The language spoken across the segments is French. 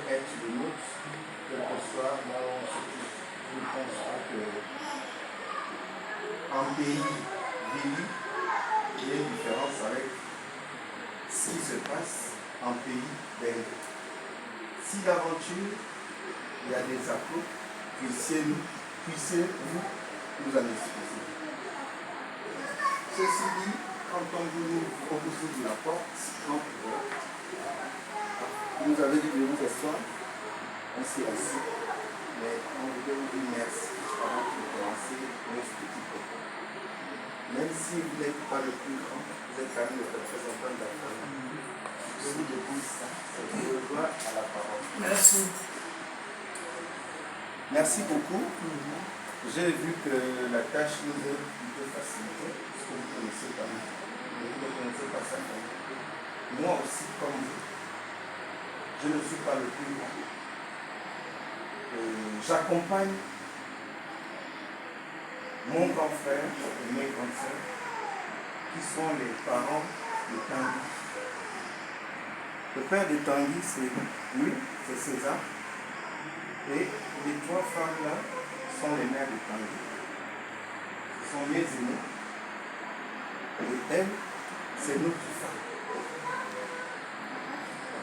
peut être le nôtre, quel que soit là où on se trouve. Je ne pense pas qu'un pays vieilli, il y a une différence avec ce qui se passe en pays belge. Si d'aventure, il y a des apôtres, puissiez-vous nous en exposer. Ceci dit, quand on vous ouvre la porte, vous avez dit de vous asseoir, on s'est assis, mais on voulait vous dire merci avant de commencer notre petit peu. Même si vous n'êtes pas le plus grand, vous êtes quand même le représentant de la famille. Je vous demande ça, c'est pour le droit à la parole. Merci. Merci beaucoup. J'ai vu que la tâche nous est un peu facilitée, parce que vous connaissez quand même. Mais vous ne connaissez pas ça quand même. Moi aussi, comme vous, je ne suis pas le plus grand. J'accompagne mon grand frère et mes grandes sœurs, qui sont les parents de Tanguy. Le père de Tanguy, c'est lui, c'est César. Et les trois femmes-là sont les mères de Tanguy. Ce sont mes aînés. Et elle, c'est notre femme.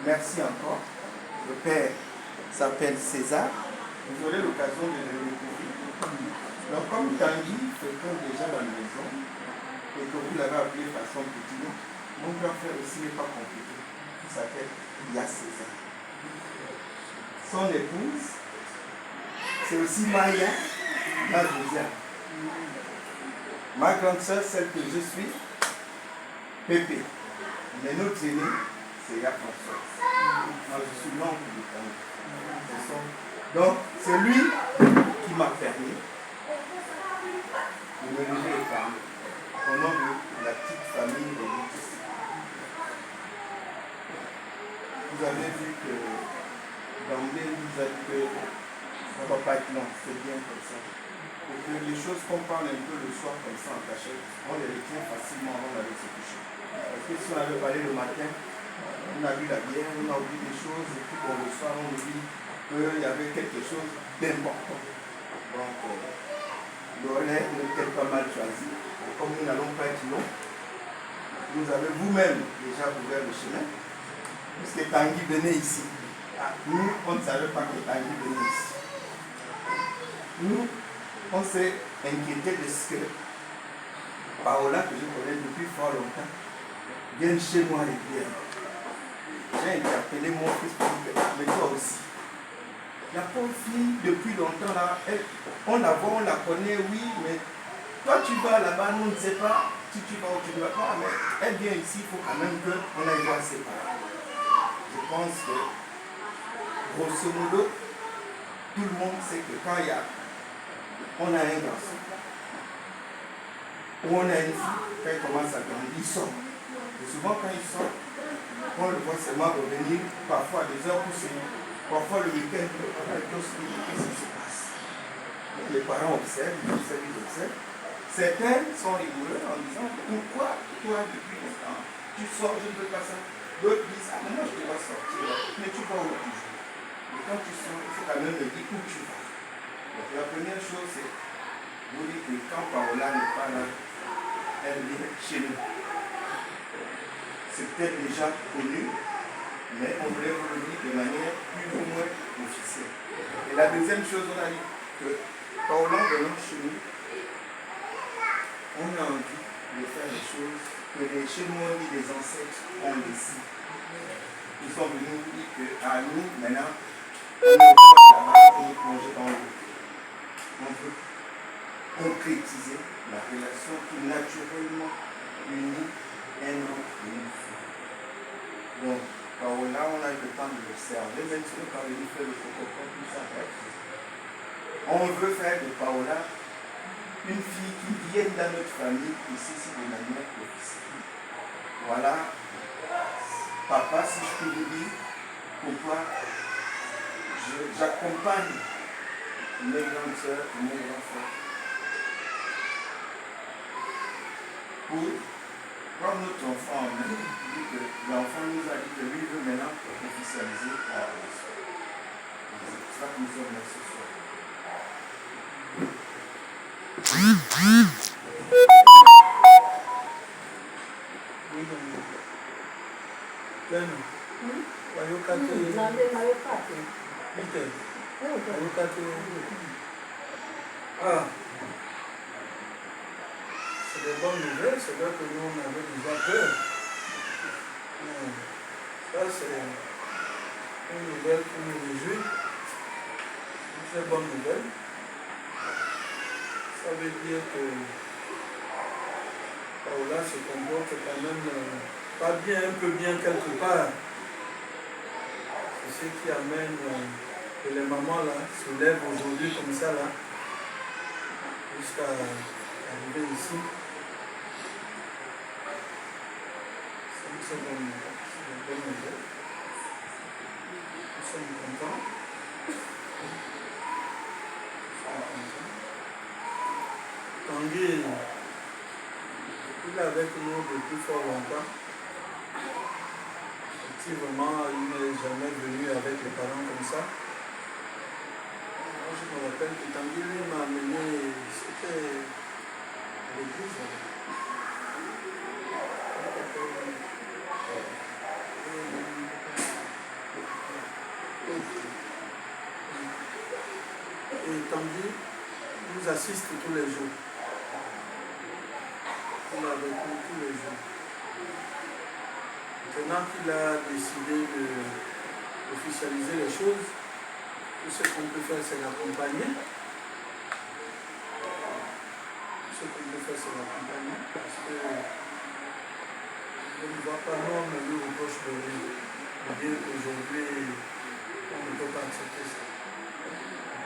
Merci encore. Le père s'appelle César. Vous aurez l'occasion de le découvrir. Donc, comme Tanguy fréquente déjà la maison et que vous l'avez appelé façon petit nom, mon grand frère aussi n'est pas compliqué. Il s'appelle Yas César. Son épouse, c'est aussi Maya, ma deuxième. Ma grande soeur, celle que je suis, Pépé. Mais notre aîné, c'est Ya François. Moi, je suis l'oncle de Tanguy. Donc, c'est lui qui m'a permis de me lever et parler au nom de la petite famille de Lutis. Vous avez vu que d'emblée, vous êtes que ça ne va pas être long, c'est bien comme ça. Et que les choses qu'on parle un peu le soir comme ça en cachette, on les retient facilement avant d'aller se coucher. Parce que si on avait parlé le matin, on a bu la bière, on a oublié des choses, et puis bon, le soir, on oublie qu'il y avait quelque chose d'important. Donc, le relais n'est peut-être pas mal choisi. Et comme nous n'allons pas être longs, vous avez vous-même déjà ouvert le chemin, puisque Tanguy venait ici. Nous, on ne savait pas que Tanguy venait ici. Nous, on s'est inquiété de ce que Paola, que je connais depuis fort longtemps, vienne chez moi les bières. J'ai interpellé mon fils pour dire, mais toi aussi. La pauvre fille, depuis longtemps, là, on la voit, on la connaît, oui, mais toi tu vas là-bas, nous on ne sait pas si tu vas ou tu ne vas pas, mais elle vient ici, il faut quand même qu'on aille voir ses parents. Je pense que, grosso modo, tout le monde sait que quand on a un garçon, ou on a une fille, quand il commence à grandir, il sort. Et souvent quand il sort, on le voit seulement revenir, parfois à des heures poussées. Parfois le week-end, qu'est-ce qui se passe? Les parents observent, ils observent. Certains sont rigoureux en disant, pourquoi toi depuis longtemps, tu sors, je ne veux pas ça. D'autres disent, ah mais moi je te vois sortir, mais tu vas où toujours? Et quand tu sors, il faut quand même me dire où tu vas. Donc la première chose, c'est vous dire que quand Paola n'est pas là, elle vient chez nous. C'est peut-être déjà connu, mais on voulait vous le dire de manière plus ou moins officielle. Et la deuxième chose, on a dit que Paola venant chez nous, on a envie de faire des choses que les chanoines des ancêtres ont laissées. Ils sont venus nous dire qu'à nous, maintenant, on est au point là-bas pour nous plonger dans l'eau. On veut concrétiser la relation qui naturellement unit un homme et une femme. Donc, Paola, on a eu le temps de l'observer, même si on a fait le protocole, tout ça. On veut faire de Paola une fille qui vienne dans notre famille ici, de manière officielle. Voilà, papa, si je peux vous dire, pourquoi j'accompagne mes grandes soeurs et mes grands frères pour prendre notre enfant en main, dit que l'enfant nous a dit que lui veut maintenant officialiser la relation. cela que nous sommes là ce soir. Ah, c'est des bonnes nouvelles, c'est vrai que nous on avait déjà peur. Ça c'est une nouvelle qui nous réjouit, une très bonne nouvelle. Ça veut dire que Paola se comporte quand même pas bien, un peu bien quelque part. C'est ce qui amène que les mamans là se lèvent aujourd'hui comme ça là, jusqu'à arriver ici. C'est une très bonne nouvelle. Nous sommes contents. Tanguy, il est avec nous depuis fort longtemps. Effectivement, il n'est jamais venu avec les parents comme ça. Moi, je me rappelle que Tanguy, lui, m'a amené, c'était à l'église. Et Tanguy nous assiste tous les jours. Il est avec nous tous les jours. Maintenant qu'il a décidé d'officialiser les choses, tout ce qu'on peut faire, c'est l'accompagner. Tout ce qu'on peut faire, c'est l'accompagner. Parce que je ne vois pas l'homme lui reproche de dire qu'aujourd'hui, on ne peut pas accepter ça.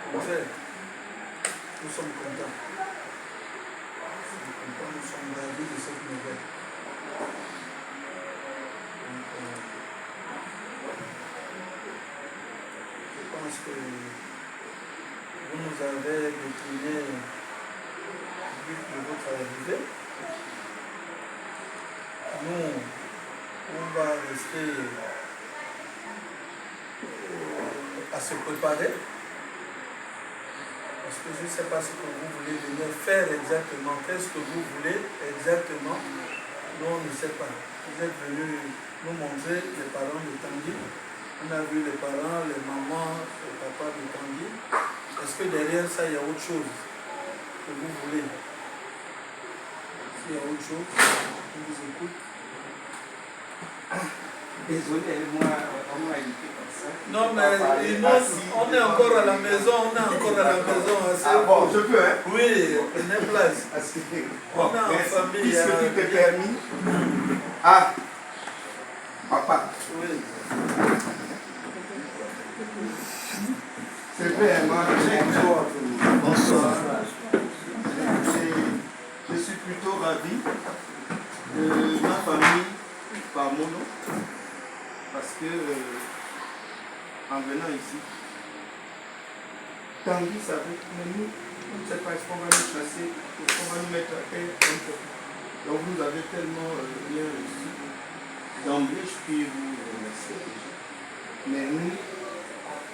Au contraire, nous sommes contents. Nous sommes ravis de cette nouvelle. Donc, je pense que vous nous avez décliné le but de votre arrivée. Nous, on va rester à se préparer. Parce que je ne sais pas ce que vous voulez venir faire exactement. Qu'est-ce que vous voulez exactement? Nous, on ne sait pas. Vous êtes venus nous montrer les parents de Tanguy. On a vu les parents, les mamans, les papas de Tanguy. Est-ce que derrière ça, il y a autre chose que vous voulez? S'il y a autre chose, on vous écoute. Désolé, moi, on m'a invité comme ça. Non, mais on est encore à la maison, on est encore à la maison. Ah bon, je peux, hein? Oui, prenez place. On est en famille. Puisque tout est permis. Ah, papa. Oui. C'est vraiment bonsoir. Bonsoir. Je suis plutôt ravi de ma famille par mon nom. Parce que, en venant ici, Tanguy savait que nous, on ne sait pas est-ce qu'on va nous chasser, est-ce qu'on va nous mettre à terre, donc vous avez tellement bien reçu. D'emblée, je puis vous remercier déjà. Mais nous,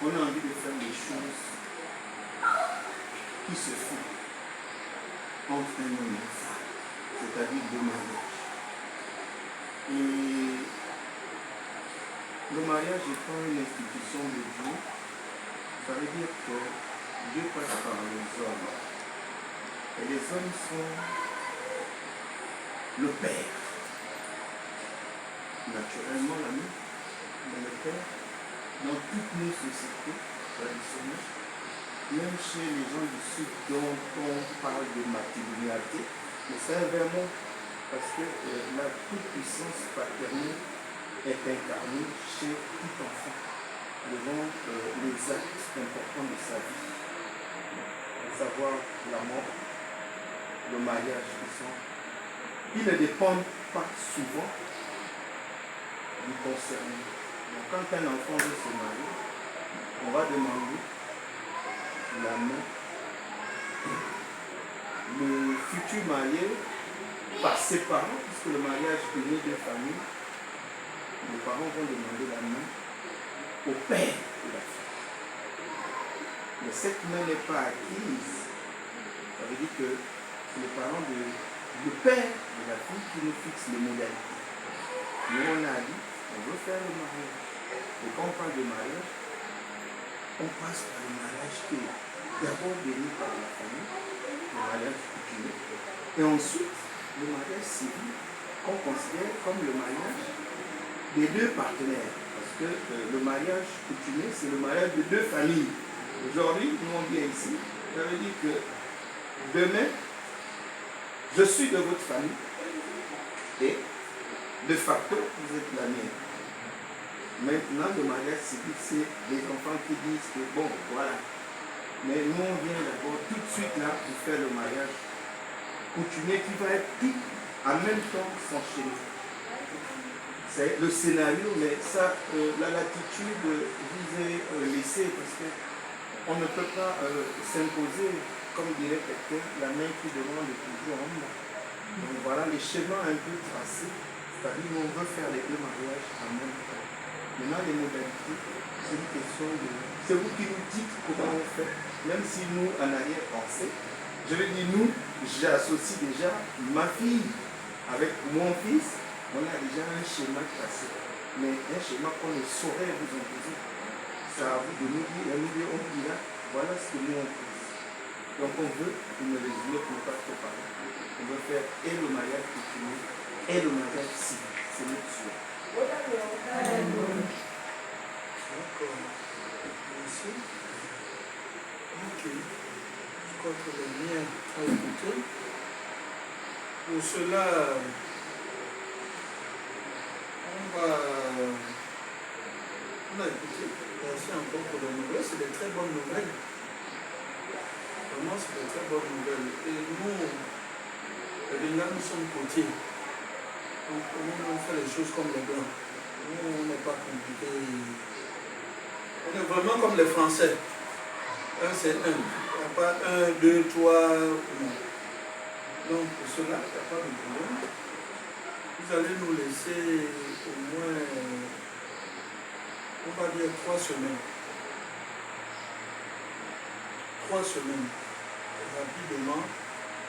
on a envie de faire des choses qui se font entre un homme et une femme, c'est-à-dire deux mariages. Et le mariage étant une institution de Dieu, ça veut dire que Dieu passe par les hommes. Et les hommes sont le Père. Naturellement, l'ami, mais le Père, dans toutes nos sociétés traditionnelles, même chez les gens du Sud dont on parle de matérialité, mais c'est un vrai mot, parce que la toute-puissance paternelle est incarnée chez tout enfant, devant les actes importants de sa vie, à savoir la mort, le mariage, qui ne dépendent pas souvent du concerné. Donc, quand un enfant veut se marier, on va demander la main. Le futur marié, par ses parents, puisque le mariage est né de famille, les parents vont demander la main au père de la fille. Mais cette main n'est pas acquise. Ça veut dire que c'est le parent le père de la fille qui nous fixe les modalités. Nous, on a dit, on veut faire le mariage. Et quand on parle de mariage, on passe par le mariage qui est d'abord béni par la famille, le mariage coutumier, et ensuite le mariage civil qu'on considère comme le mariage des deux partenaires. Parce que le mariage coutumier, c'est le mariage de deux familles. Aujourd'hui, nous on vient ici, ça veut dire que demain, je suis de votre famille et de facto, vous êtes la mienne. Maintenant, le mariage civil, c'est les enfants qui disent que bon, voilà. Mais nous, on vient d'abord tout de suite là pour faire le mariage coutumier qui va être tout en même temps s'enchaîner. C'est le scénario, mais ça, la latitude vous est laissée parce qu'on ne peut pas s'imposer, comme dirait quelqu'un, la main qui demande toujours en bas. Donc voilà les schémas un peu tracés, c'est-à-dire qu'on veut faire les deux mariages en même temps. Maintenant, les modalités, c'est une question de... C'est vous qui nous dites comment on fait, même si nous, en arrière-pensée, je veux dire, nous, j'associe déjà ma fille avec mon fils, on a déjà un schéma tracé, mais un schéma qu'on ne saurait vous imposer. C'est à vous de nous dire, on dit là, voilà ce que nous on pense. Donc on veut une résumé pour ne pas trop parler. On veut faire et le mariage coutumier et le mariage civil. C'est notre souhait. D'accord. Merci. Ok. Je crois que le mien a écouté. Pour cela, on a écouté. Merci encore pour les nouvelles. C'est des très bonnes nouvelles. Vraiment, c'est des très bonnes nouvelles. Et nous, là, nous sommes côtiers. Donc, on fait les choses comme les Blancs. Nous, on n'est pas compliqué. On est vraiment comme les Français. Un, c'est un. Il n'y a pas un, deux, trois. Non. Donc, pour cela, il n'y a pas de problème. Vous allez nous laisser au moins, on va dire 3 semaines. 3 semaines. Rapidement,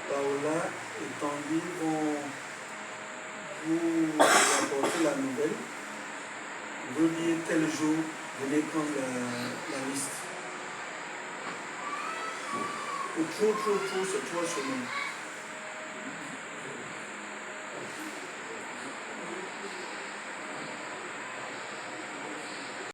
Paola et Tanguy vont vous apporter la nouvelle. Vous dire tel jour, venez prendre la liste. Pour trop, c'est 3 semaines.